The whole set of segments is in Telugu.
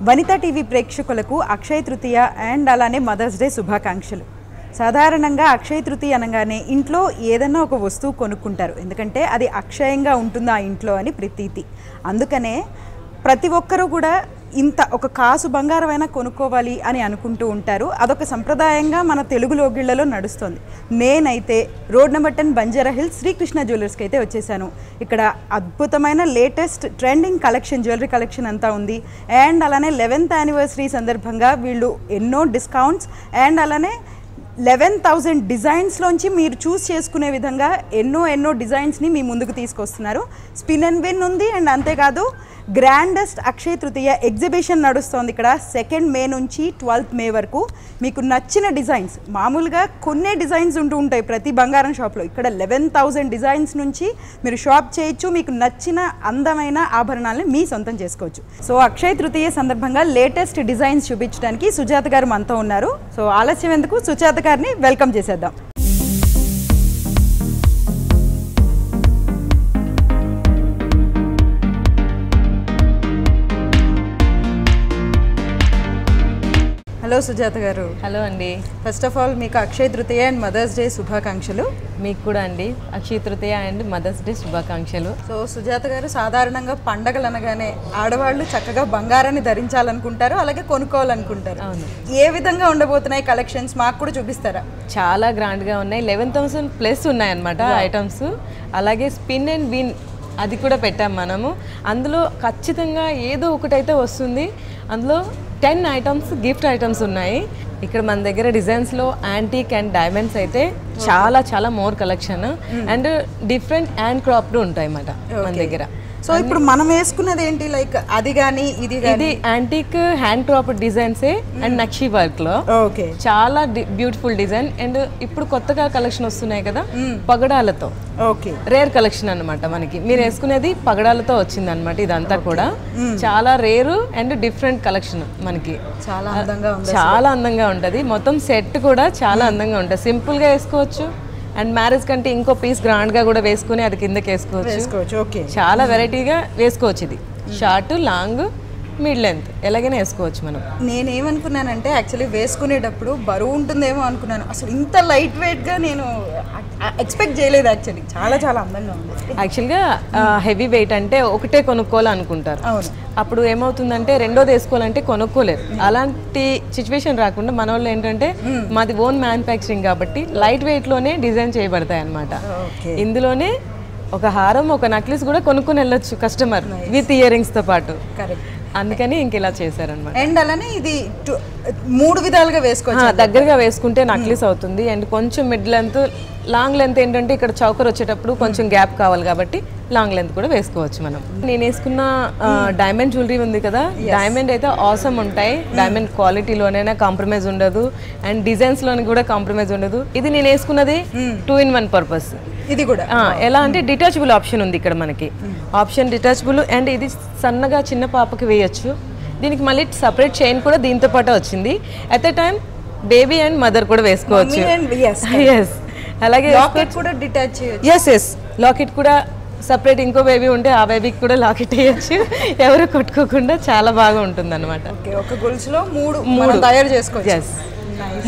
వనితా టీవీ ప్రేక్షకులకు అక్షయ తృతీయ అండ్ అలానే మదర్స్ డే శుభాకాంక్షలు. సాధారణంగా అక్షయ తృతీయ అనగానే ఇంట్లో ఏదైనా ఒక వస్తువు కొనుక్కుంటారు, ఎందుకంటే అది అక్షయంగా ఉంటుంది ఆ ఇంట్లో అని ప్రతీతి. అందుకనే ప్రతి ఒక్కరూ కూడా ఇంత ఒక కాసు బంగారమైనా కొనుక్కోవాలి అని అనుకుంటూ ఉంటారు. అదొక సంప్రదాయంగా మన తెలుగు లోగిళ్లలో నడుస్తుంది. నేనైతే road number 10 Banjara hills Srikrishna జ్యువెలర్స్కి అయితే వచ్చేసాను. ఇక్కడ అద్భుతమైన latest trending collection, jewellery collection అంతా ఉంది. అండ్ అలానే 11th యానివర్సరీ సందర్భంగా వీళ్ళు ఎన్నో డిస్కౌంట్స్ అండ్ అలానే 11,000 డిజైన్స్లోంచి మీరు చూస్ చేసుకునే విధంగా ఎన్నో డిజైన్స్ని మీ ముందుకు తీసుకొస్తున్నారు. స్పిన్ అండ్ విన్ ఉంది. అండ్ అంతేకాదు గ్రాండెస్ట్ అక్షయ తృతీయ ఎగ్జిబిషన్ నడుస్తోంది ఇక్కడ 2nd మే నుంచి 12th మే వరకు. మీకు నచ్చిన డిజైన్స్, మామూలుగా కొన్ని డిజైన్స్ ఉంటూ ఉంటాయి ప్రతి బంగారం షాప్లో, ఇక్కడ 11,000 డిజైన్స్ నుంచి మీరు షాప్ చేయొచ్చు. మీకు నచ్చిన అందమైన ఆభరణాలని మీ సొంతం చేసుకోవచ్చు. సో అక్షయ తృతీయ సందర్భంగా లేటెస్ట్ డిజైన్స్ చూపించడానికి సుజాత గారు మనతో ఉన్నారు. సో ఆలస్యం ఎందుకు, సుజాత గారిని వెల్కమ్ చేసేద్దాం. హలో సుజాత గారు. హలో అండి. ఫస్ట్ ఆఫ్ ఆల్ మీకు Akshaya Tritiya and mothers day శుభాకాంక్షలు. మీకు కూడా అండి Akshaya Tritiya and mothers day శుభాకాంక్షలు. సో సుజాత గారు, సాధారణంగా పండగలు అనగానే ఆడవాళ్ళు చక్కగా బంగారాన్ని ధరించాలనుకుంటారు, అలాగే కొనుక్కోవాలనుకుంటారు. అవును. ఏ విధంగా ఉండబోతున్నాయి కలెక్షన్స్ మాకు కూడా చూపిస్తారా? చాలా గ్రాండ్గా ఉన్నాయి. 11,000 ప్లస్ ఉన్నాయన్నమాట ఐటమ్స్. అలాగే స్పిన్ అండ్ విన్ అది కూడా పెట్టాం మనము. అందులో ఖచ్చితంగా ఏదో ఒకటైతే వస్తుంది. అందులో 10 ఐటమ్స్ గిఫ్ట్ ఐటమ్స్ ఉన్నాయి. ఇక్కడ మన దగ్గర డిజైన్స్లో యాంటీక్ అండ్ డైమండ్స్ అయితే చాలా more collection and different hand cropped ఉంటాయి అన్నమాట మన దగ్గర. సో ఇప్పుడు మనం వేసుకున్నది ఏంటి, లైక్ అది కానీ ఇది యాంటిక్ హ్యాండ్ క్రాప్డ్ డిజైన్సే అండ్ నక్షి వర్క్ లో చాలా బ్యూటిఫుల్ డిజైన్. అండ్ ఇప్పుడు కొత్తగా కలెక్షన్ వస్తున్నాయి కదా పగడాలతో, రేర్ కలెక్షన్ అన్నమాట. మనకి మీరు వేసుకునేది పగడాలతో వచ్చింది అనమాట. ఇదంతా కూడా చాలా రేరు అండ్ డిఫరెంట్ కలెక్షన్. మనకి చాలా అందంగా ఉంటది. మొత్తం సెట్ కూడా చాలా అందంగా ఉంటుంది. సింపుల్ గా వేసుకోవచ్చు అండ్ మ్యారేజ్ కంటే ఇంకో పీస్ గ్రాండ్ గా కూడా వేసుకుని అది కిందకి వేసుకోవచ్చు. చాలా వెరైటీగా వేసుకోవచ్చు. ఇది షార్ట్, లాంగ్, మిడ్ లెంత్ ఎలాగైనా వేసుకోవచ్చు మనం. నేనేమనుకున్నానంటే యాక్చువల్లీ వేసుకునేటప్పుడు బరువు ఉంటుందేమో అనుకున్నాను. అసలు ఇంత లైట్ వెయిట్ గా నేను ఎక్స్పెక్ట్ చేయలేదు. యాక్చువల్లీ చాలా అందంగా ఉంది. యాక్చువల్గా హెవీ వెయిట్ అంటే ఒకటే కొనుక్కోవాలనుకుంటారు. అప్పుడు ఏమవుతుందంటే రెండోది వేసుకోవాలంటే కొనుక్కోలేరు. అలాంటి సిచ్యువేషన్ రాకుండా మన వాళ్ళు ఏంటంటే మాది ఓన్ మ్యానుఫ్యాక్చరింగ్ కాబట్టి లైట్ వెయిట్ లోనే డిజైన్ చేయబడతాయి అన్నమాట. ఇందులోనే ఒక హారం, ఒక నెక్లెస్ కూడా కొనుక్కొని వెళ్ళొచ్చు కస్టమర్ విత్ ఇయర్ రింగ్స్ తో పాటు. అందుకని ఇంక ఇలా చేశారనమాట. అండ్ అలానే ఇది 3 విధాలుగా వేసుకోవచ్చు. దగ్గరగా వేసుకుంటే నక్లీస్ అవుతుంది. అండ్ కొంచెం మిడ్ లెంత్, లాంగ్ లెంత్ ఏంటంటే ఇక్కడ చౌకర్ వచ్చేటప్పుడు కొంచెం గ్యాప్ కావాలి కాబట్టి లాంగ్ లెంత్ కూడా వేసుకోవచ్చు మనం. నేను వేసుకున్న డైమండ్ జ్యువెలరీ ఉంది కదా, డైమండ్ అయితే ఆసమ్ ఉంటాయి. డైమండ్ క్వాలిటీలోనైనా కాంప్రమైజ్ ఉండదు అండ్ డిజైన్స్ లోని కూడా కాంప్రమైజ్ ఉండదు. ఇది నేను వేసుకున్నది 2-in-1 పర్పస్. ఇది కూడా ఎలా అంటే డిటాచబుల్ ఆప్షన్ ఉంది ఇక్కడ మనకి. ఆప్షన్ డిటాచబుల్ అండ్ ఇది సన్నగా చిన్న పాపకి వేయచ్చు. దీనికి మళ్ళీ సపరేట్ చైన్ కూడా దీంతో పాటు వచ్చింది. At the time baby and mother కూడా వేసుకోవచ్చు. అలాగే లాకెట్ కూడా డిటాచ్ చేయొచ్చు. ఎస్ లాకెట్ కూడా సపరేట్, ఇంకో బేబీ ఉంటే ఆ బేబీకి కూడా లాకెట్ వేయచ్చు. ఎవరు కొట్టుకోకుండా చాలా బాగా ఉంటుంది అనమాట. ఒక గొలుసులో 3 తయారు చేసుకోవచ్చు.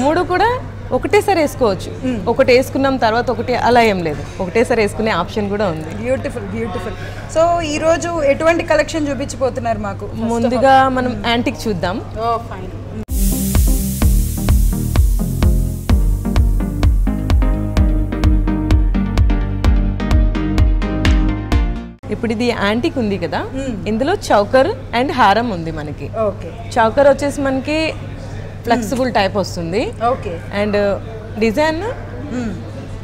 3 కూడా ఒకటేసారి వేసుకోవచ్చు. ఒకటి వేసుకున్నాం తర్వాత ఒకటి అలా ఏం లేదు, ఒకటేసారి వేసుకునే ఆప్షన్ కూడా ఉంది. బ్యూటిఫుల్. సో ఈ రోజు ఎటువంటి కలెక్షన్ చూపించబోతున్నారు మాకు? ముందుగా మనం యాంటిక్ చూద్దాం. ఇప్పుడు ఇది యాంటిక్ ఉంది కదా, ఇందులో చౌకర్ అండ్ హారం ఉంది మనకి. చౌకర్ వచ్చేసి మనకి ఫ్లెక్సిబుల్ టైప్ వస్తుంది. అండ్ డిజైన్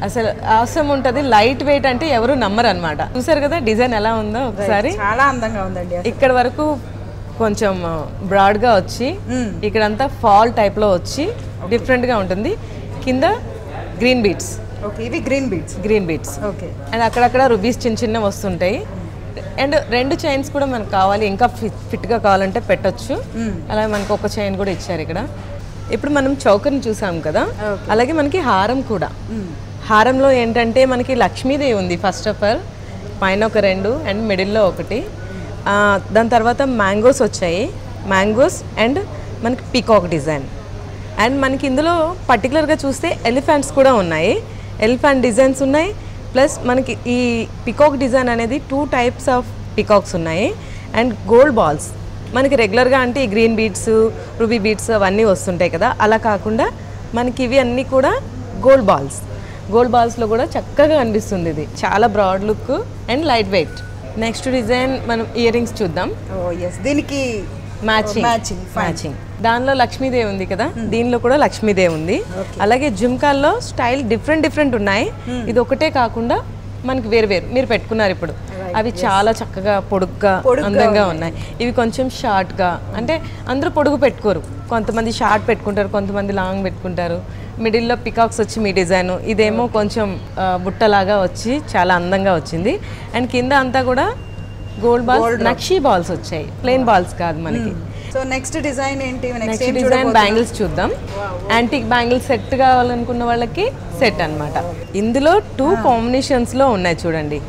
అసలు అవసరం ఉంటుంది. లైట్ వెయిట్ అంటే ఎవరు నమ్మరు అనమాట. చూసారు కదా డిజైన్ ఎలా ఉందో ఒకసారి. చాలా అందంగా ఉందండి. ఇక్కడ వరకు కొంచెం బ్రాడ్ గా వచ్చి ఇక్కడంతా ఫాల్ టైప్ లో వచ్చి డిఫరెంట్ గా ఉంటుంది. కింద గ్రీన్ బీట్స్. ఇవి గ్రీన్ బీట్స్. అండ్ అక్కడక్కడ రుబీస్ చిన్న వస్తుంటాయి. అండ్ 2 చైన్స్ కూడా మనకు కావాలి, ఇంకా ఫిట్ గా కావాలంటే పెట్టొచ్చు. అలాగే మనకు ఒక చైన్ కూడా ఇచ్చారు ఇక్కడ. ఇప్పుడు మనం చౌకర్ని చూసాం కదా, అలాగే మనకి హారం కూడా. హారంలో ఏంటంటే మనకి లక్ష్మీదేవి ఉంది ఫస్ట్ ఆఫ్ ఆల్, పైన ఒక 2 అండ్ మిడిల్లో ఒకటి. దాని తర్వాత మ్యాంగోస్ వచ్చాయి. మ్యాంగోస్ అండ్ మనకి పీకాక్ డిజైన్. అండ్ మనకి ఇందులో పర్టికులర్గా చూస్తే ఎలిఫెంట్స్ కూడా ఉన్నాయి, ఎలిఫెంట్ డిజైన్స్ ఉన్నాయి. ప్లస్ మనకి ఈ పీకాక్ డిజైన్ అనేది 2 టైప్స్ ఆఫ్ పీకాక్స్ ఉన్నాయి. అండ్ గోల్డ్ బాల్స్ మనకి రెగ్యులర్గా అంటే ఈ గ్రీన్ బీడ్స్, రూబీ బీడ్స్ అవన్నీ వస్తుంటాయి కదా, అలా కాకుండా మనకి ఇవి అన్నీ కూడా గోల్డ్ బాల్స్. గోల్డ్ బాల్స్లో కూడా చక్కగా అనిపిస్తుంది. ఇది చాలా broad look and light weight. Next design మనం ఇయర్ రింగ్స్ చూద్దాం. దీనికి మ్యాచింగ్ దానిలో లక్ష్మీదేవి ఉంది కదా, దీనిలో కూడా లక్ష్మీదేవి ఉంది. అలాగే జుమ్కాల్లో స్టైల్ డిఫరెంట్ ఉన్నాయి. ఇది ఒకటే కాకుండా మనకి వేరు మీరు పెట్టుకున్నారు ఇప్పుడు, అవి చాలా చక్కగా పొడుగ్గా అందంగా ఉన్నాయి. ఇవి కొంచెం షార్ట్గా, అంటే అందరూ పొడుగు పెట్టుకోరు, కొంతమంది షార్ట్ పెట్టుకుంటారు, కొంతమంది లాంగ్ పెట్టుకుంటారు. మిడిల్లో పికాక్స్ వచ్చి మీ డిజైన్, ఇదేమో కొంచెం బుట్టలాగా వచ్చి చాలా అందంగా వచ్చింది. అండ్ కింద అంతా కూడా గోల్డ్ బాల్స్, నక్షీ బాల్స్ వచ్చాయి, ప్లెయిన్ బాల్స్ కాదు మనకి. సో నెక్స్ట్ డిజైన్ ఏంటి? నెక్స్ట్ డిజైన్ బ్యాంగిల్స్ చూద్దాం. యాంటిక్ బ్యాంగిల్స్ సెట్ కావాలనుకున్న వాళ్ళకి సెట్ అన్నమాట. ఇందులో 2 కాంబినేషన్స్లో ఉన్నాయి చూడండి,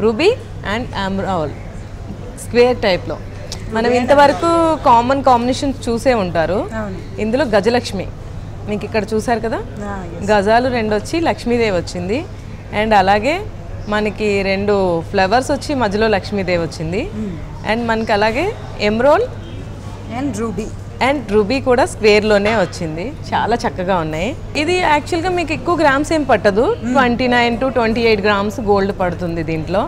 రూబీ అండ్ ఆమ్రాల్ స్క్వేర్ టైప్లో. మనం ఇంతవరకు కామన్ కాంబినేషన్స్ చూసే ఉంటారు. ఇందులో గజలక్ష్మి మీకు ఇక్కడ చూసారు కదా, గజాలు 2 వచ్చి లక్ష్మీదేవి వచ్చింది. అండ్ అలాగే మనకి 2 ఫ్లవర్స్ వచ్చి మధ్యలో లక్ష్మీదేవి వచ్చింది. అండ్ మనకి అలాగే ఎమ్రోల్ అండ్ రూబీ కూడా స్క్వేర్లోనే వచ్చింది. చాలా చక్కగా ఉన్నాయి. ఇది యాక్చువల్గా మీకు ఎక్కువ గ్రామ్స్ ఏం పట్టదు, 29 to 28 గ్రామ్స్ గోల్డ్ పడుతుంది దీంట్లో.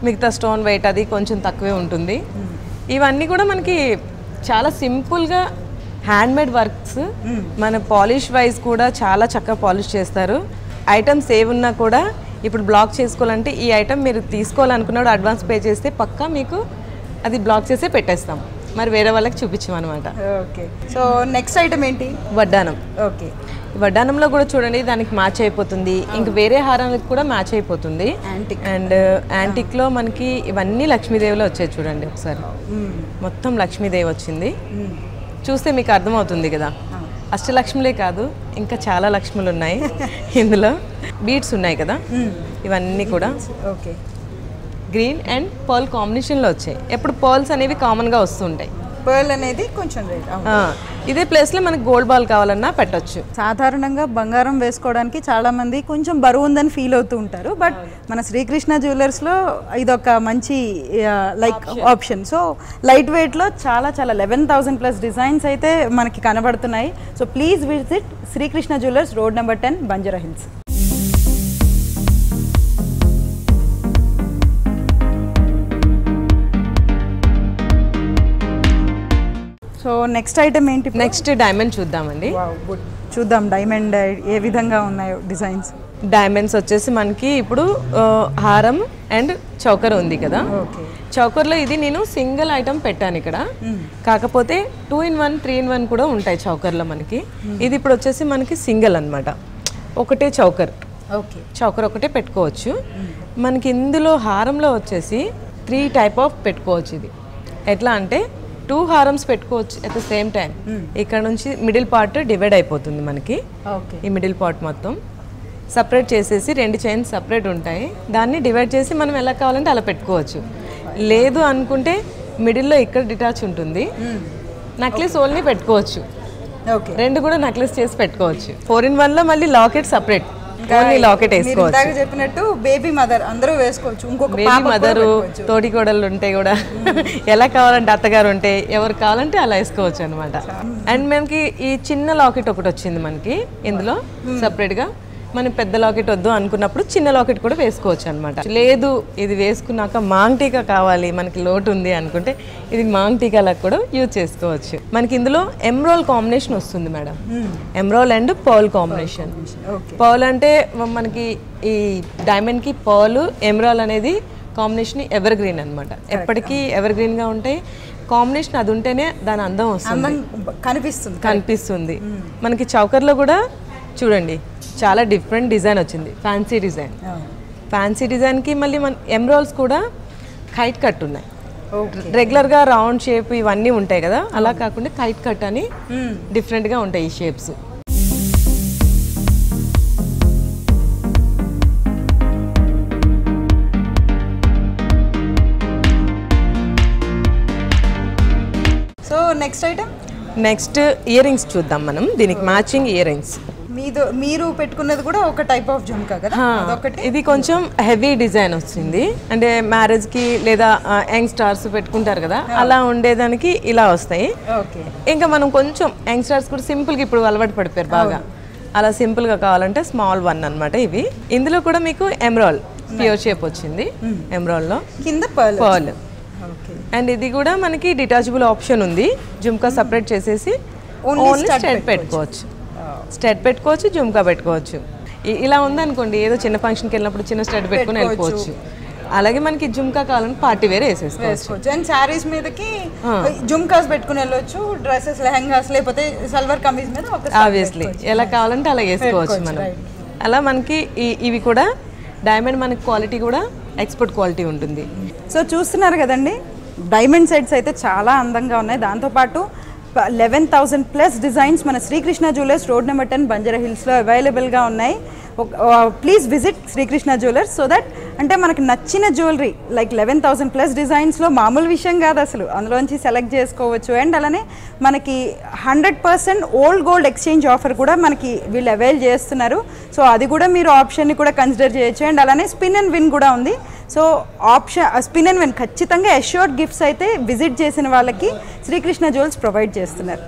మిగతా స్టోన్ వెయిట్ అది కొంచెం తక్కువే ఉంటుంది. ఇవన్నీ కూడా మనకి చాలా సింపుల్గా హ్యాండ్మేడ్ వర్క్స్. మన పాలిష్ వైజ్ కూడా చాలా చక్కగా పాలిష్ చేస్తారు. ఐటమ్స్ ఏమున్నా కూడా ఇప్పుడు బ్లాక్ చేసుకోవాలంటే ఈ ఐటమ్ మీరు తీసుకోవాలనుకున్నాడు అడ్వాన్స్ పే చేస్తే పక్కా మీకు అది బ్లాక్ చేసే పెట్టేస్తాం, మరి వేరే వాళ్ళకి చూపించామన్నమాట. ఓకే. సో నెక్స్ట్ ఐటమ్ ఏంటి? వడ్డానం. ఓకే. వడ్డానంలో కూడా చూడండి దానికి మ్యాచ్ అయిపోతుంది, ఇంక వేరే హారానికి కూడా మ్యాచ్ అయిపోతుంది. అండ్ యాంటిక్లో మనకి ఇవన్నీ లక్ష్మీదేవిలో వచ్చాయి చూడండి ఒకసారి, మొత్తం లక్ష్మీదేవి వచ్చింది. చూస్తే మీకు అర్థమవుతుంది కదా, అష్టలక్ష్ములే కాదు ఇంకా చాలా లక్ష్ములు ఉన్నాయి. ఇందులో బీడ్స్ ఉన్నాయి కదా, ఇవన్నీ కూడా ఓకే గ్రీన్ అండ్ పర్ల్ కాంబినేషన్లో వచ్చాయి. ఎప్పుడు పర్ల్స్ అనేవి కామన్గా వస్తుంటాయి, పర్ల్ అనేది కొంచెం రేట్. ఇదే ప్లేస్లో మనకి గోల్డ్ బాల్ కావాలన్నా పెట్టచ్చు. సాధారణంగా బంగారం వేసుకోవడానికి చాలామంది కొంచెం బరువు ఉందని ఫీల్ అవుతూ ఉంటారు, బట్ మన శ్రీకృష్ణ జ్యువెలర్స్లో ఇదొక మంచి లైక్ ఆప్షన్. సో లైట్ వెయిట్లో చాలా 11,000+ డిజైన్స్ అయితే మనకి కనబడుతున్నాయి. So please visit Srikrishna jewellers, road number 10, Banjara Hills. So next item ఏంటి? నెక్స్ట్ డైమండ్ చూద్దామండి. చూద్దాం డైమండ్ ఏ విధంగా ఉన్నాయో డిజైన్స్. డైమండ్స్ వచ్చేసి మనకి ఇప్పుడు హారం అండ్ చౌకర్ ఉంది కదా, చౌకర్లో ఇది నేను సింగిల్ ఐటమ్ పెట్టాను ఇక్కడ. కాకపోతే 2 in 1, 3 in 1 కూడా ఉంటాయి చౌకర్లో మనకి. ఇది ఇప్పుడు వచ్చేసి మనకి సింగిల్ అనమాట, ఒకటే చౌకర్. ఓకే, చౌకర్ ఒకటే పెట్టుకోవచ్చు. మనకి ఇందులో హారంలో వచ్చేసి 3 టైప్ ఆఫ్ పెట్టుకోవచ్చు. ఇది ఎట్లా అంటే 2 హారమ్స్ పెట్టుకోవచ్చు అట్ ద సేమ్ టైం. ఇక్కడ నుంచి మిడిల్ పార్ట్ డివైడ్ అయిపోతుంది మనకి. ఈ మిడిల్ పార్ట్ మొత్తం సపరేట్ చేసేసి 2 చైన్స్ సపరేట్ ఉంటాయి, దాన్ని డివైడ్ చేసి మనం ఎలా కావాలంటే అలా పెట్టుకోవచ్చు. లేదు అనుకుంటే మిడిల్లో ఇక్కడ డిటాచ్ ఉంటుంది, నెక్లెస్ ఓన్లీ పెట్టుకోవచ్చు. 2 కూడా నెక్లెస్ చేసి పెట్టుకోవచ్చు. 4 in 1లో మళ్ళీ లాకెట్ సపరేట్, ఓన్లీ లాకెట్ వేసుకోవచ్చు. చెప్పినట్టు బేబీ మదర్ అందరూ వేసుకోవచ్చు, ఇంకొక బేబీ మదరు, తోటి కోడళ్ళు ఉంటే కూడా ఎలా కావాలంటే అత్తగారు ఉంటే ఎవరు కావాలంటే అలా వేసుకోవచ్చు అనమాట. అండ్ మనకి ఈ చిన్న లాకెట్ ఒకటి వచ్చింది మనకి ఇందులో సపరేట్గా. మనం పెద్ద లాకెట్ వద్దు అనుకున్నప్పుడు చిన్న లాకెట్ కూడా వేసుకోవచ్చు అనమాట. లేదు ఇది వేసుకున్నాక మాంగ్ టీకా కావాలి మనకి లోటు ఉంది అనుకుంటే ఇది మాంగ్ టీకాలకు కూడా యూజ్ చేసుకోవచ్చు. మనకి ఇందులో ఎమ్రోల్ కాంబినేషన్ వస్తుంది madam, ఎమ్రోల్ and pearl combination. Pearl అంటే మనకి ఈ డైమండ్కి పర్ల్ ఎమ్రాల్ అనేది కాంబినేషన్ ఎవర్ గ్రీన్ అనమాట, ఎప్పటికీ ఎవర్ గ్రీన్గా ఉంటాయి. కాంబినేషన్ అది ఉంటేనే దాని అందం వస్తుంది, కనిపిస్తుంది. మనకి చౌకర్లో కూడా చూడండి చాలా డిఫరెంట్ డిజైన్ వచ్చింది, ఫ్యాన్సీ డిజైన్. ఫ్యాన్సీ డిజైన్కి మళ్ళీ మన ఎమ్రాల్స్ కూడా కైట్ కట్ ఉన్నాయి. రెగ్యులర్గా రౌండ్ షేప్ ఇవన్నీ ఉంటాయి కదా, అలా కాకుండా కైట్ కట్ అని డిఫరెంట్గా ఉంటాయి ఈ shapes. So next item next ear rings చూద్దాం మనం. దీనికి మ్యాచింగ్ ఇయర్ రింగ్స్. మీరు పెట్టుకున్నది కూడా ఒక టైప్ ఆఫ్ జుంకా కదా? ఇది కొంచెం హెవీ డిజైన్ వచ్చింది, అంటే మ్యారేజ్ కి లేదా యంగ్ స్టార్స్ పెట్టుకుంటారు కదా, అలా ఉండేదానికి ఇలా వస్తాయి. ఇంకా మనం కొంచెం యంగ్ స్టార్స్ కూడా సింపుల్ గా ఇప్పుడు అలవాటు పడిపోయారు బాగా, అలా సింపుల్ గా కావాలంటే స్మాల్ వన్ అన్నమాట ఇవి. ఇందులో కూడా మీకు ఎమరాల్డ్ ప్యూర్ షేప్ వచ్చింది, ఎమరాల్డ్ లో కింద పర్ల్. అండ్ ఇది కూడా మనకి డిటాచబుల్ ఆప్షన్ ఉంది, జుమ్కా సపరేట్ చేసేసి ఓన్లీ స్టడ్ పెట్టుకోవచ్చు, స్టడ్ పెట్టుకోవచ్చు, జుమ్కా పెట్టుకోవచ్చు. ఇలా ఉందనుకోండి, ఏదో చిన్న ఫంక్షన్కి వెళ్ళినప్పుడు చిన్న స్టడ్ పెట్టుకుని వెళ్ళిపోవచ్చు. అలాగే మనకి జుమ్కా కావాలని పార్టీ వేర్ వేసేసుకోవచ్చు. అండ్ శారీస్ మీదకి జుమ్కాస్ పెట్టుకుని వెళ్ళొచ్చు, డ్రెస్సెస్ లెహంగాస్ లేకపోతే సల్వార్ కమీజ్ మీద ఆబ్వియస్లీ ఎలా కావాలంటే అలా వేసుకోవచ్చు మనం. అలా మనకి ఇవి కూడా డైమండ్ మనకి క్వాలిటీ కూడా ఎక్స్పోర్ట్ క్వాలిటీ ఉంటుంది. సో చూస్తున్నారు కదండి, డైమండ్ సెట్స్ అయితే చాలా అందంగా ఉన్నాయి. దాంతోపాటు 11,000+ డిజైన్స్ మన Srikrishna jewellers road number 10 Banjara హిల్స్లో అవైలబుల్గా ఉన్నాయి. Please visit Srikrishna Jewellers so that అంటే మనకి నచ్చిన జ్యువెలరీ లైక్ 11,000+ డిజైన్స్లో మామూలు విషయం కాదు అసలు, అందులోంచి సెలెక్ట్ చేసుకోవచ్చు. అండ్ అలానే మనకి 100% ఓల్డ్ గోల్డ్ ఎక్స్చేంజ్ ఆఫర్ కూడా మనకి వీళ్ళు అవైల్ చేస్తున్నారు. సో అది కూడా మీరు ఆప్షన్ని కూడా కన్సిడర్ చేయొచ్చు. అండ్ అలానే స్పిన్ అండ్ విన్ కూడా ఉంది. సో స్పిన్ అండ్ విన్ ఖచ్చితంగా అష్యూర్డ్ గిఫ్ట్స్ అయితే విజిట్ చేసిన వాళ్ళకి శ్రీకృష్ణ జ్యువెలర్స్ ప్రొవైడ్ చేస్తున్నారు.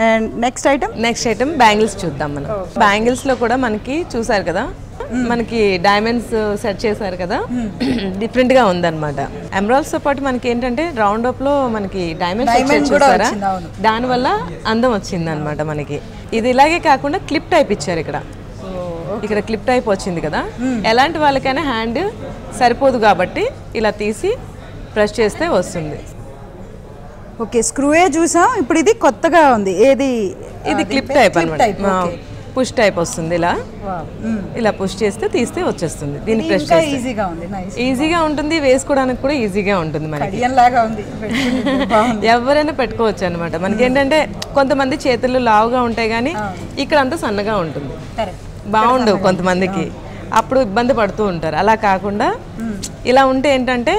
అండ్ నెక్స్ట్ ఐటమ్ బ్యాంగిల్స్ చూద్దాం మనం. బ్యాంగిల్స్ లో కూడా మనకి చూసారు కదా, మనకి డైమండ్స్ సెట్ చేశారు కదా, డిఫరెంట్ గా ఉందన్నమాట. ఎమరాల్డ్స్ తో పాటు మనకి ఏంటంటే రౌండ్ అప్ లో మనకి డైమండ్స్ సెట్ చేశారా, దాని వల్ల అందం వచ్చింది అనమాట మనకి. ఇది ఇలాగే కాకుండా క్లిప్ టైప్ ఇచ్చారు ఇక్కడ క్లిప్ టైప్ వచ్చింది కదా, ఎలాంటి వాళ్ళకైనా హ్యాండ్ సరిపోదు కాబట్టి ఇలా తీసి ప్రెస్ చేస్తే వస్తుంది. ఓకే, స్క్రూయే చూసాం, ఇప్పుడు ఇది కొత్తగా ఉంది. ఇది క్లిప్ టైప్ అన్నమాట, పుష్ టైప్ వస్తుంది. ఇలా పుష్ చేస్తే తీస్తే వచ్చేస్తుంది. దీన్ని ప్రెస్ చేస్తే ఈజీగా ఉంటుంది, వేసుకోవడానికి కూడా ఈజీగా ఉంటుంది. మనకి ఎవరైనా పెట్టుకోవచ్చు అనమాట. మనకి ఏంటంటే కొంతమంది చేతులు లావుగా ఉంటాయి కానీ ఇక్కడ అంతా సన్నగా ఉంటుంది, బాగుండవు కొంతమందికి, అప్పుడు ఇబ్బంది పడుతూ ఉంటారు. అలా కాకుండా ఇలా ఉంటే ఏంటంటే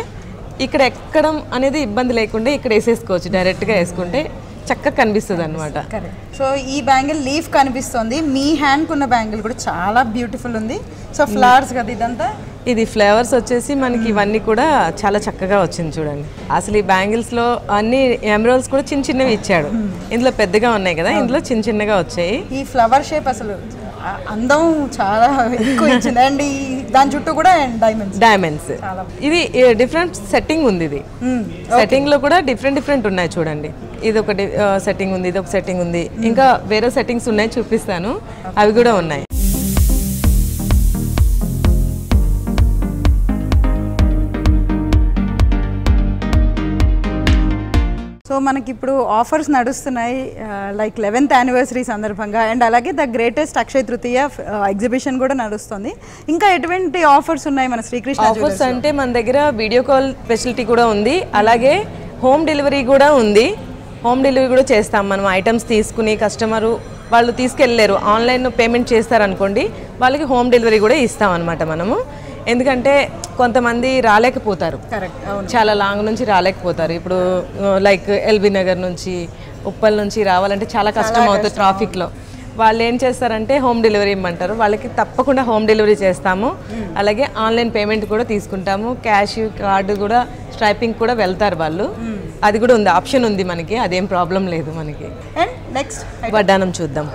ఇక్కడ ఎక్కడం అనేది ఇబ్బంది లేకుండా ఇక్కడ వేసేసుకోవచ్చు, డైరెక్ట్గా వేసుకుంటే చక్కగా కనిపిస్తుంది అనమాట. సో ఈ బ్యాంగిల్ లీఫ్ కనిపిస్తుంది, మీ హ్యాండ్ కున్న బ్యాంగిల్ కూడా చాలా బ్యూటిఫుల్ ఉంది. సో ఫ్లవర్స్ కదా ఇదంతా, ఇది ఫ్లేవర్స్ వచ్చేసి మనకి ఇవన్నీ కూడా చాలా చక్కగా వచ్చింది చూడండి. అసలు ఈ బ్యాంగిల్స్ లో అన్ని ఎమరాల్డ్స్ కూడా చిన్న చిన్నవి ఇచ్చాడు, ఇందులో పెద్దగా ఉన్నాయి కదా, ఇందులో చిన్న చిన్నగా వచ్చాయి. ఈ ఫ్లవర్ షేప్ అసలు అందం చాలా ఎక్కువ ఇచ్చింది. అండ్ దాని చుట్టూ కూడా డైమండ్స్. ఇది డిఫరెంట్ సెట్టింగ్ ఉంది, ఇది సెట్టింగ్ లో కూడా డిఫరెంట్ ఉన్నాయి చూడండి. ఇది ఒక సెట్టింగ్ ఉంది, ఇది ఒక సెట్టింగ్ ఉంది, ఇంకా వేరే సెట్టింగ్స్ ఉన్నాయి, చూపిస్తాను, అవి కూడా ఉన్నాయి. సో మనకి ఇప్పుడు ఆఫర్స్ నడుస్తున్నాయి లైక్ 11th యానివర్సరీ సందర్భంగా. అండ్ అలాగే the greatest Akshaya Tritiya exhibition కూడా నడుస్తుంది. ఇంకా ఎటువంటి ఆఫర్స్ ఉన్నాయి మన శ్రీకృష్ణ ఆఫర్స్ అంటే మన దగ్గర వీడియో కాల్ ఫెసిలిటీ కూడా ఉంది, అలాగే హోమ్ డెలివరీ కూడా ఉంది. హోమ్ డెలివరీ కూడా చేస్తాం మనం. ఐటమ్స్ తీసుకుని కస్టమరు వాళ్ళు తీసుకెళ్ళలేరు, ఆన్లైన్ పేమెంట్ చేస్తారనుకోండి, వాళ్ళకి హోమ్ డెలివరీ కూడా ఇస్తాం అనమాట మనము. ఎందుకంటే కొంతమంది రాలేకపోతారు, చాలా లాంగ్ నుంచి రాలేకపోతారు. ఇప్పుడు లైక్ ఎల్బీ నగర్ నుంచి, ఉప్పల్ నుంచి రావాలంటే చాలా కష్టం అవుతుంది ట్రాఫిక్లో. వాళ్ళు ఏం చేస్తారంటే హోమ్ డెలివరీ ఇమ్మంటారు, వాళ్ళకి తప్పకుండా హోమ్ డెలివరీ చేస్తాము. అలాగే ఆన్లైన్ పేమెంట్ కూడా తీసుకుంటాము, క్యాష్ కార్డు కూడా స్ట్రైపింగ్ కూడా వెళ్తారు వాళ్ళు, అది కూడా ఉంది, ఆప్షన్ ఉంది మనకి, అదేం ప్రాబ్లం లేదు మనకి. అండ్ నెక్స్ట్ వడ్డానం చూద్దాం.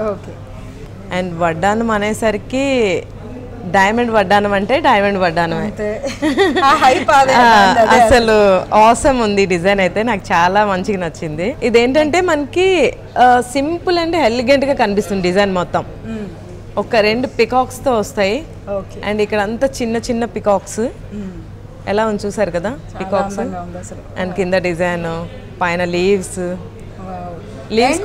అండ్ వడ్డానం అనేసరికి డైమండ్ వడ్డానం అంటే డైమండ్ వడ్డానం అసలు ఆసమ్ ఉంది. డిజైన్ అయితే నాకు చాలా మంచిగా నచ్చింది. ఇదేంటంటే మనకి సింపుల్ అండ్ ఎలిగెంట్ గా కనిపిస్తుంది డిజైన్ మొత్తం. ఒక 2 పికాక్స్ తో వస్తాయి, అండ్ ఇక్కడ అంతా చిన్న చిన్న పికాక్స్ ఎలా ఉంది చూసారు కదా, పికాక్స్. అండ్ కింద డిజైన్, పైన లీవ్స్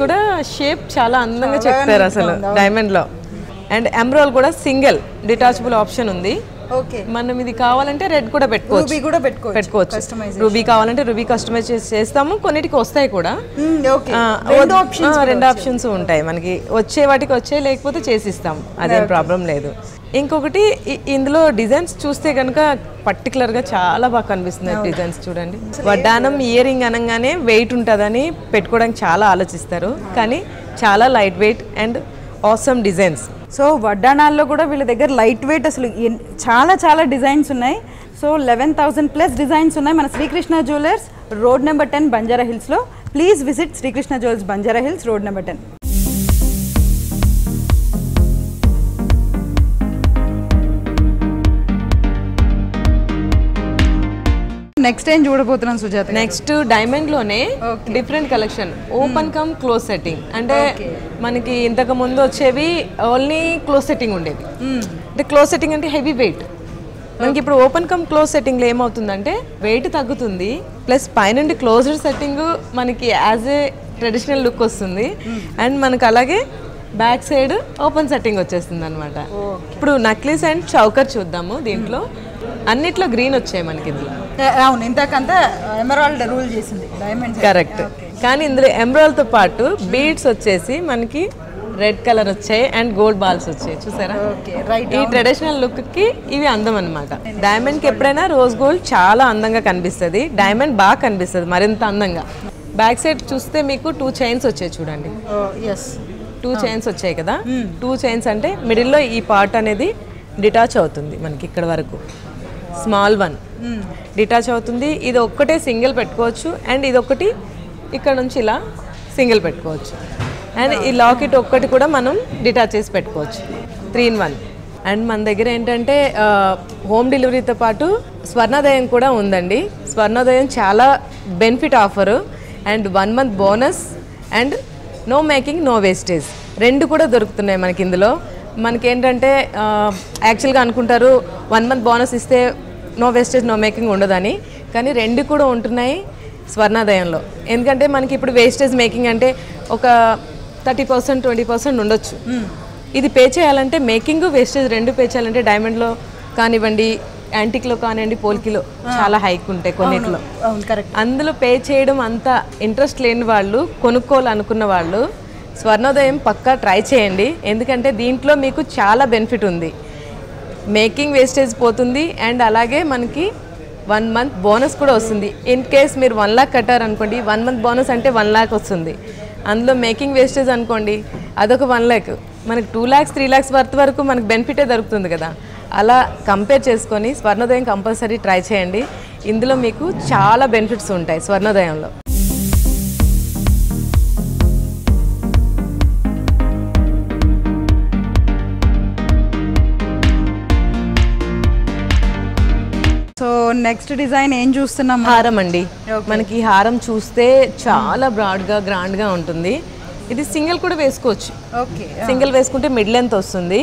కూడా షేప్ చాలా అందంగా చెప్తారు అసలు డైమండ్ లో. అండ్ ఎమరాల్డ్ కూడా సింగిల్ డిటాచబుల్ ఆప్షన్ ఉంది. మనం ఇది కావాలంటే రెడ్ కూడా పెట్టుకోవచ్చు, రూబీ కావాలంటే రూబీ కస్టమైజ్ చేస్తాము, కొన్నిటికి వస్తాయి కూడా, 2 ఆప్షన్స్ ఉంటాయి మనకి. వచ్చే వాటికి వచ్చాయి, లేకపోతే చేసిస్తాం, అదేం ప్రాబ్లం లేదు. ఇంకొకటి ఇందులో డిజైన్స్ చూస్తే కనుక పర్టికులర్గా చాలా బాగా కనిపిస్తుంది డిజైన్స్ చూడండి. వడ్డానం ఇయర్ రింగ్ అనగానే వెయిట్ ఉంటుందని పెట్టుకోవడానికి చాలా ఆలోచిస్తారు, కానీ చాలా light weight and awesome designs. So వడ్డానాల్లో కూడా వీళ్ళ దగ్గర లైట్ వెయిట్ అసలు చాలా చాలా డిజైన్స్ ఉన్నాయి. సో 11,000+ డిజైన్స్ ఉన్నాయి మన Srikrishna jewellers road number 10 Banjara హిల్స్లో. Please visit Srikrishna jewellers Banjara hills road number 10. Next ఏం చూడబోతున్నాం సుజాత? నెక్స్ట్ డైమండ్ లోనే different collection, open cum close setting. అంటే మనకి ఇంతకు ముందు వచ్చేవి ఓన్లీ క్లోజ్ సెట్టింగ్ ఉండేది. అంటే క్లోజ్ సెట్టింగ్ అంటే హెవీ వెయిట్. మనకి ఇప్పుడు ఓపెన్ కమ్ క్లోజ్ సెట్టింగ్లో ఏమవుతుందంటే వెయిట్ తగ్గుతుంది, ప్లస్ పైనుండి క్లోజ్డ్ సెట్టింగ్ మనకి యాజ్ ఏ ట్రెడిషనల్ లుక్ వస్తుంది, అండ్ మనకు అలాగే బ్యాక్ సైడ్ ఓపెన్ సెట్టింగ్ వచ్చేస్తుంది అనమాట. ఇప్పుడు నక్లీస్ అండ్ చౌకర్ చూద్దాము. దీంట్లో అన్నిట్లో గ్రీన్ వచ్చాయి మనకి ఇందులో. అవును, ఇంతకంతా ఎమరాల్డ్ రూల్ చేసింది డైమండ్. కరెక్ట్, కానీ ఇందులో ఎమరాల్డ్తో పాటు బీడ్స్ వచ్చేసి మనకి రెడ్ కలర్ వచ్చాయి అండ్ గోల్డ్ బాల్స్ వచ్చాయి. చూసారా, ఈ ట్రెడిషనల్ లుక్ కి ఇవి అందం అనమాట. డైమండ్ కి ఎప్పుడైనా రోజ్ గోల్డ్ చాలా అందంగా కనిపిస్తుంది, డైమండ్ బాగా కనిపిస్తుంది మరింత అందంగా. బ్యాక్ సైడ్ చూస్తే మీకు 2 చైన్స్ వచ్చాయి చూడండి. 2 చైన్స్ వచ్చాయి కదా. 2 చైన్స్ అంటే మిడిల్లో ఈ పార్ట్ అనేది డిటాచ్ అవుతుంది మనకి ఇక్కడ వరకు. స్మాల్ వన్ డిటాచ్ అవుతుంది. ఇది ఒక్కటే సింగిల్ పెట్టుకోవచ్చు, అండ్ ఇది ఒకటి ఇక్కడ నుంచి ఇలా సింగిల్ పెట్టుకోవచ్చు, అండ్ ఈ లాకెట్ ఒక్కటి కూడా మనం డిటాచ్ చేసి పెట్టుకోవచ్చు. 3 in 1. అండ్ మన దగ్గర ఏంటంటే హోమ్ డెలివరీతో పాటు స్వర్ణోదయం కూడా ఉందండి. స్వర్ణోదయం చాలా benefit offer, and 1 month bonus and no making no wastage 2 కూడా దొరుకుతున్నాయి మనకి ఇందులో. మనకేంటంటే యాక్చువల్గా అనుకుంటారు 1 month బోనస్ ఇస్తే నో వేస్టేజ్ నో మేకింగ్ ఉండదని, కానీ 2 కూడా ఉంటున్నాయి స్వర్ణోదయంలో. ఎందుకంటే మనకి ఇప్పుడు వేస్టేజ్ మేకింగ్ అంటే ఒక 30% 20% ఉండొచ్చు. ఇది పే చేయాలంటే మేకింగ్ వేస్టేజ్ 2 పే చేయాలంటే డైమండ్లో కానివ్వండి, యాంటిక్లో కానివ్వండి, పోల్కిలో చాలా హైక్ ఉంటాయి కొన్నిట్లో. అందులో పే చేయడం అంత ఇంట్రెస్ట్ లేని వాళ్ళు, కొనుక్కోవాలనుకున్న వాళ్ళు స్వర్ణోదయం పక్కా ట్రై చేయండి. ఎందుకంటే దీంట్లో మీకు చాలా బెనిఫిట్ ఉంది. మేకింగ్ వేస్టేజ్ పోతుంది, అండ్ అలాగే మనకి 1 month బోనస్ కూడా వస్తుంది. ఇన్ కేస్ మీరు 1 lakh కట్టారనుకోండి, 1 month బోనస్ అంటే 1 lakh వస్తుంది. అందులో మేకింగ్ వేస్టేజ్ అనుకోండి అదొక 1 lakh, మనకి 2 lakhs 3 lakhs వర్త్ వరకు మనకు బెనిఫిటే దొరుకుతుంది కదా. అలా కంపేర్ చేసుకొని స్వర్ణోదయం కంపల్సరీ ట్రై చేయండి. ఇందులో మీకు చాలా బెనిఫిట్స్ ఉంటాయి స్వర్ణోదయంలో. సో నెక్స్ట్ డిజైన్ ఏం చూస్తున్నాం? హారం అండి. మనకి హారం చూస్తే చాలా బ్రాడ్గా గ్రాండ్గా ఉంటుంది. ఇది సింగిల్ కూడా వేసుకోవచ్చు. సింగిల్ వేసుకుంటే మిడ్ లెంత్ వస్తుంది,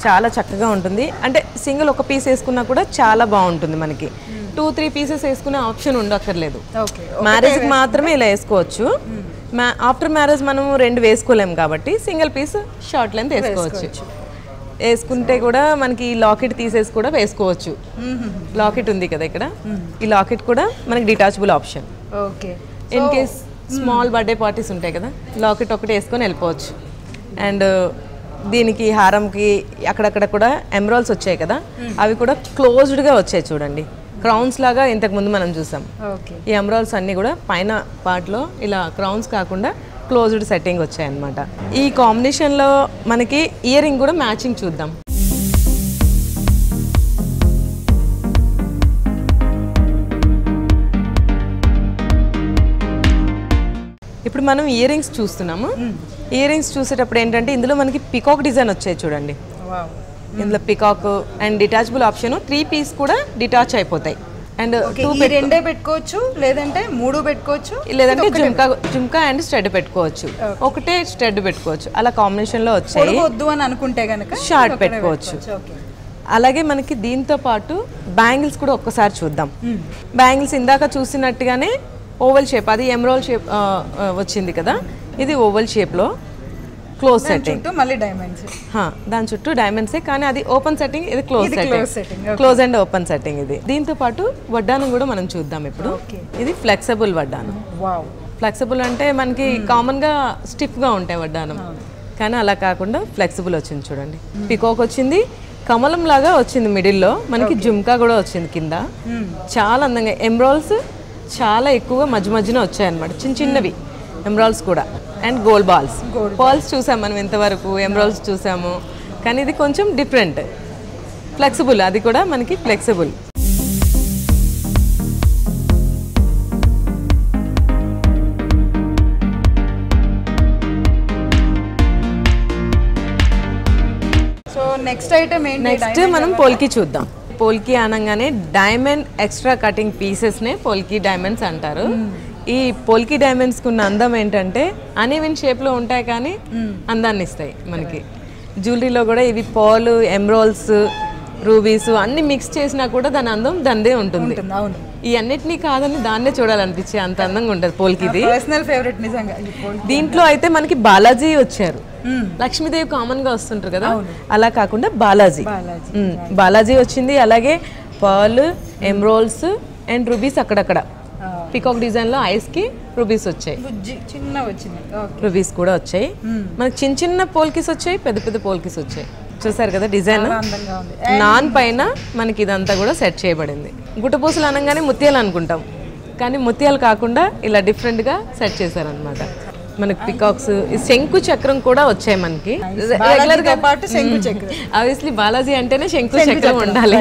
చాలా చక్కగా ఉంటుంది. అంటే సింగిల్ ఒక పీస్ వేసుకున్నా కూడా చాలా బాగుంటుంది. మనకి 2-3 పీసెస్ వేసుకునే ఆప్షన్ ఉండక్కర్లేదు. మ్యారేజ్కి మాత్రమే ఇలా వేసుకోవచ్చు. ఆఫ్టర్ మ్యారేజ్ మనం 2 వేసుకోలేము కాబట్టి సింగిల్ పీస్ షార్ట్ లెంత్ వేసుకోవచ్చు. వేసుకుంటే కూడా మనకి ఈ లాకెట్ తీసేసి కూడా వేసుకోవచ్చు. లాకెట్ ఉంది కదా ఇక్కడ, ఈ లాకెట్ కూడా మనకి detachable option. In case small birthday parties ఉంటాయి కదా, లాకెట్ ఒకటి వేసుకొని వెళ్ళిపోవచ్చు. అండ్ దీనికి హారంకి అక్కడక్కడ కూడా ఎమరాల్డ్స్ వచ్చాయి కదా, అవి కూడా క్లోజ్డ్గా వచ్చాయి చూడండి. క్రౌన్స్ లాగా ఇంతకుముందు మనం చూసాం. ఈ ఎమరాల్డ్స్ అన్నీ కూడా పైన పార్ట్లో ఇలా క్రౌన్స్ కాకుండా క్లోజ్డ్ సెట్టింగ్ వచ్చాయన్నమాట. ఈ కాంబినేషన్లో మనకి ఇయర్ రింగ్ కూడా మ్యాచింగ్ చూద్దాం. ఇప్పుడు మనం ఇయర్ రింగ్స్ చూస్తున్నాము. ఇయర్ రింగ్స్ చూసేటప్పుడు ఏంటంటే ఇందులో మనకి పికాక్ డిజైన్ వచ్చాయి చూడండి. ఇందులో peacock and detachable option, 3 piece కూడా డిటాచ్ అయిపోతాయి. అండ్ 2 పెట్టుకోవచ్చు, లేదంటే 3 పెట్టుకోవచ్చు, లేదంటే జుమ్కా అండ్ స్టడ్ పెట్టుకోవచ్చు, ఒకటే స్టడ్ పెట్టుకోవచ్చు. అలా కాంబినేషన్ లో వచ్చాయి. వద్దు అని అనుకుంటే గనక షార్ట్ పెట్టుకోవచ్చు. అలాగే మనకి దీంతో పాటు బ్యాంగిల్స్ కూడా ఒక్కసారి చూద్దాం. బ్యాంగిల్స్ ఇందాక చూసినట్టుగానే ఓవల్ షేప్, అది ఎమరాల్డ్ షేప్ వచ్చింది కదా, ఇది ఓవల్ షేప్ లో క్లోజ్ సెట్టింగ్, మళ్ళీ డైమండ్స్. దాని చుట్టూ డైమండ్సే, కానీ అది ఓపెన్ సెట్టింగ్, ఇది close setting, close and open setting ఇది. దీంతో పాటు వడ్డానం కూడా మనం చూద్దాం ఇప్పుడు. ఇది ఫ్లెక్సిబుల్ వడ్డానం. ఫ్లెక్సిబుల్ అంటే మనకి కామన్ గా స్టిఫ్ గా ఉంటాయి వడ్డానం, కానీ అలా కాకుండా ఫ్లెక్సిబుల్ వచ్చింది చూడండి. పికాక్ వచ్చింది, కమలం లాగా వచ్చింది మిడిల్లో, మనకి జుమ్కా కూడా వచ్చింది కింద. చాలా అందంగా ఎమ్రాల్స్ చాలా ఎక్కువగా మధ్య మధ్యన వచ్చాయన్నమాట, చిన్న చిన్నవి ఎమ్రాల్స్ కూడా. అండ్ గోల్డ్ బాల్స్, బాల్స్ చూసాం మనం ఇంతవరకు, ఎమ్రాల్స్ చూసాము, కానీ ఇది కొంచెం డిఫరెంట్, ఫ్లెక్సిబుల్, అది కూడా మనకి ఫ్లెక్సిబుల్. నెక్స్ట్ ఐటమ్ ఏంటి? నెక్స్ట్ మనం పోల్కి చూద్దాం. పోల్కి అనగానే డైమండ్ ఎక్స్ట్రా కటింగ్ పీసెస్నే పోల్కి డైమండ్స్ అంటారు. ఈ పోల్కి డైమండ్స్ కున్న అందం ఏంటంటే అన్ఈవెన్ షేప్లో ఉంటాయి కానీ అందాన్ని ఇస్తాయి మనకి. జ్యువెలరీలో కూడా ఇవి పాలు, ఎమ్రాల్స్, రూబీస్ అన్ని మిక్స్ చేసినా కూడా దాని అందం దందే ఉంటుంది. ఈ అన్నిటినీ కాదని దాన్నే చూడాలనిపించే అంత అందంగా ఉంటుంది పోల్కిది. పర్సనల్ ఫేవరెట్ నిజంగా. దీంట్లో అయితే మనకి బాలాజీ వచ్చారు. లక్ష్మీదేవి కామన్ గా వస్తుంటారు కదా, అలా కాకుండా బాలాజీ వచ్చింది. అలాగే పర్ల్, ఎమ్రాల్స్ అండ్ రూబీస్ అక్కడక్కడ పికాక్ డిజైన్ లో ఐస్ కి రూబీస్ వచ్చాయి, చిన్న వచ్చింది రూబీస్ కూడా వచ్చాయి. మనకి చిన్న చిన్న పోల్కిస్ వచ్చాయి, పెద్ద పెద్ద పోల్కిస్ వచ్చాయి. చూసారు కదా డిజైన్, నాన్ పైన మనకి ఇదంతా కూడా సెట్ చేయబడింది. గుట్టపూసలు అనగానే ముత్యాలు అనుకుంటాం, కానీ ముత్యాలు కాకుండా ఇలా డిఫరెంట్ గా సెట్ చేశారనమాట. మనకి పికాక్స్, శంకు చక్రం కూడా వచ్చాయి మనకి. రెగ్యులర్ గా ఆబ్వియస్లీ బాలాజీ అంటేనే శంకు చక్రం ఉండాలి,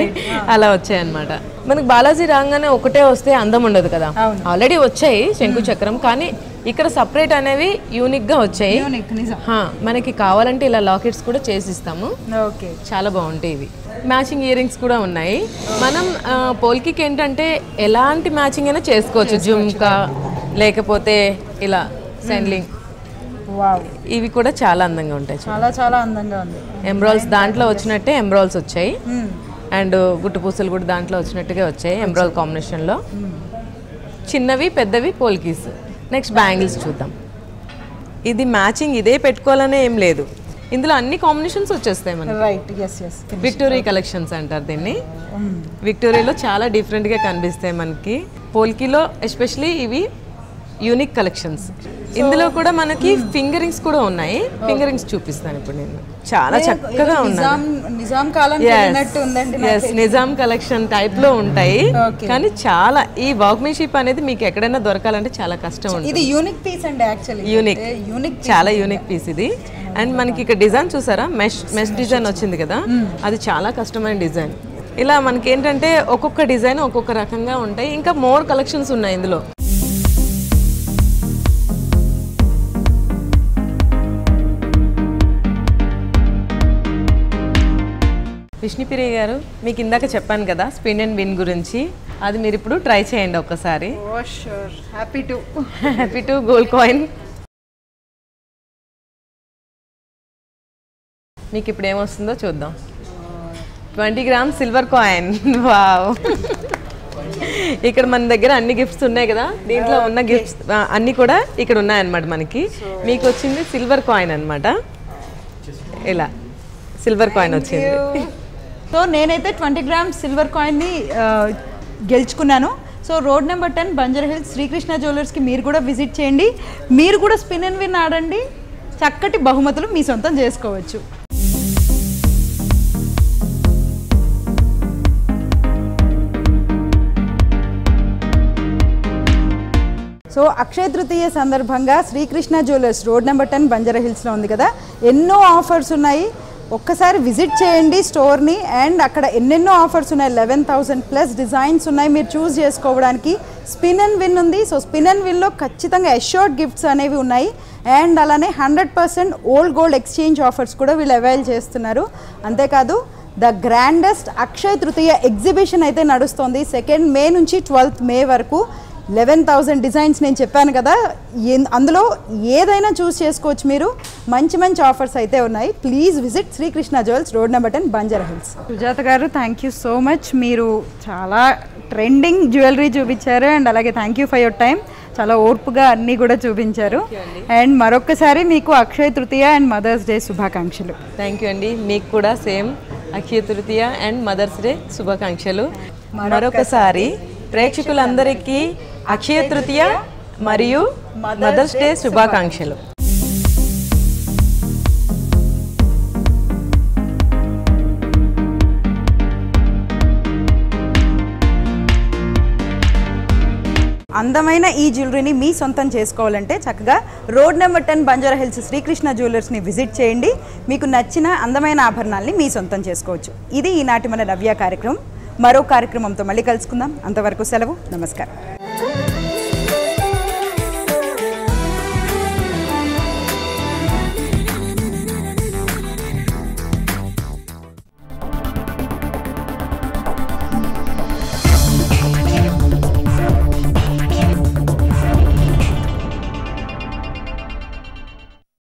అలా వచ్చాయి అనమాట. మనకి బాలాజీ రాగానే ఒకటే వస్తే అందం ఉండదు కదా, ఆల్రెడీ వచ్చాయి శంకు చక్రం, కానీ ఇక్కడ సపరేట్ అనేవి యూనిక్ గా వచ్చాయి. మనకి కావాలంటే ఇలా లాకెట్స్ కూడా చేసిస్తాము, చాలా బాగుంటాయి ఇవి. మ్యాచింగ్ ఇయర్ రింగ్స్ కూడా ఉన్నాయి. మనం పోల్కి ఏంటంటే ఎలాంటి మ్యాచింగ్ అయినా చేసుకోవచ్చు, జుమ్కా లేకపోతే ఇలా సెండ్లింగ్, ఇవి కూడా చాలా అందంగా ఉంటాయి. చాలా అందంగా ఉంది. ఎమ్రాల్స్ దాంట్లో వచ్చినట్టే ఎమ్రాల్స్ వచ్చాయి, అండ్ గుట్టుపూసలు కూడా దాంట్లో వచ్చినట్టుగా వచ్చాయి ఎమ్రాల్ కాంబినేషన్ లో. చిన్నవి పెద్దవి పోల్కీస్. నెక్స్ట్ బ్యాంగిల్స్ చూద్దాం. ఇది మ్యాచింగ్ ఇదే పెట్టుకోవాలనే ఏం లేదు, ఇందులో అన్ని కాంబినేషన్స్ వచ్చేస్తాయి మనకి. విక్టోరియా కలెక్షన్స్ అంటారు దీన్ని. విక్టోరియాలో చాలా డిఫరెంట్ గా కనిపిస్తాయి మనకి. పోల్కీలో ఎస్పెషలీ ఇవి యూనిక్ కలెక్షన్స్. ఇందులో కూడా మనకి ఫింగరింగ్స్ కూడా ఉన్నాయి, ఫింగరింగ్స్ చూపిస్తాను ఇప్పుడు నేను. చాలా చక్కగా ఉన్నాయి, నిజాం కలెక్షన్ టైప్ లో ఉంటాయి, కానీ చాలా ఈ వర్క్మెన్షిప్ అనేది మీకు ఎక్కడైనా దొరకాలంటే చాలా కష్టం ఉంటుంది. ఇది యూనిక్ పీస్ అండి, యాక్చువల్లీ యూనిక్, చాలా యూనిక్ పీస్ ఇది. అండ్ మనకి ఇక్కడ డిజైన్ చూసారా, మెష్ డిజైన్ వచ్చింది కదా, అది చాలా కష్టమైన డిజైన్. ఇలా మనకి ఏంటంటే ఒక్కొక్క డిజైన్ ఒక్కొక్క రకంగా ఉంటాయి. ఇంకా మోర్ కలెక్షన్స్ ఉన్నాయి ఇందులో. విష్ణుప్రియ గారు, మీకు ఇందాక చెప్పాను కదా స్పిన్ అండ్ విన్ గురించి, అది మీరు ఇప్పుడు ట్రై చేయండి ఒక్కసారి. Happy to gold coin. మీకు ఇప్పుడు ఏమొస్తుందో చూద్దాం. 20 grams సిల్వర్ కాయిన్. వావ్, ఇక్కడ మన దగ్గర అన్ని గిఫ్ట్స్ ఉన్నాయి కదా, దీంట్లో ఉన్న గిఫ్ట్స్ అన్ని కూడా ఇక్కడ ఉన్నాయన్నమాట మనకి. మీకు వచ్చింది సిల్వర్ కాయిన్ అనమాట, ఇలా సిల్వర్ కాయిన్ వచ్చింది. సో నేనైతే 20 grams సిల్వర్ కాయిన్ని గెలుచుకున్నాను. So road number 10 Banjara hills Srikrishna జ్యువెలర్స్కి మీరు కూడా విజిట్ చేయండి. మీరు కూడా స్పిన్ అండ్ విన్ ఆడండి, చక్కటి బహుమతులు మీ సొంతం చేసుకోవచ్చు. సో అక్షయ తృతీయ సందర్భంగా Srikrishna jewellers road number 10 Banjara హిల్స్లో ఉంది కదా, ఎన్నో ఆఫర్స్ ఉన్నాయి. ఒక్కసారి విజిట్ చేయండి స్టోర్ని. అండ్ అక్కడ ఎన్నెన్నో ఆఫర్స్ ఉన్నాయి, 11,000+ డిజైన్స్ ఉన్నాయి మీరు చూస్ చేసుకోవడానికి. స్పిన్ అండ్ విన్ ఉంది. సో స్పిన్ అండ్ విన్లో ఖచ్చితంగా అష్యూర్డ్ గిఫ్ట్స్ అనేవి ఉన్నాయి. అండ్ అలానే 100% ఓల్డ్ గోల్డ్ ఎక్స్చేంజ్ ఆఫర్స్ కూడా వీళ్ళు అవైల్ చేస్తున్నారు. అంతేకాదు the grandest Akshaya Tritiya exhibition అయితే నడుస్తుంది 2nd May నుంచి 12th May వరకు. 11,000 డిజైన్స్ నేను చెప్పాను కదా, అందులో ఏదైనా చూస్ చేసుకోవచ్చు మీరు. మంచి మంచి ఆఫర్స్ అయితే ఉన్నాయి. Please visit Srikrishna Jewels road number 10 Banjara Hills. Sujatha గారు, థ్యాంక్ యూ సో మచ్. మీరు చాలా ట్రెండింగ్ జ్యువెలరీ చూపించారు. అండ్ అలాగే thank you for your time. చాలా ఓర్పుగా అన్నీ కూడా చూపించారు. అండ్ మరొకసారి మీకు Akshaya Tritiya and mothers day శుభాకాంక్షలు. థ్యాంక్ యూ అండి, మీకు కూడా same Akshaya Tritiya and mothers day శుభాకాంక్షలు. మరొకసారి ప్రేక్షకులందరికీ అక్షయ తృతీయ మరియు మదర్స్ డే శుభాకాంక్షలు. అందమైన ఈ జ్యువెలరీని మీ సొంతం చేసుకోవాలంటే చక్కగా road number 10 Banjara hills Srikrishna జ్యువెలర్స్ని విజిట్ చేయండి. మీకు నచ్చిన అందమైన ఆభరణాలని మీ సొంతం చేసుకోవచ్చు. ఇది ఈనాటి మన నవ్య కార్యక్రమం. మరో కార్యక్రమంతో మళ్ళీ కలుసుకుందాం. అంతవరకు సెలవు. నమస్కారం.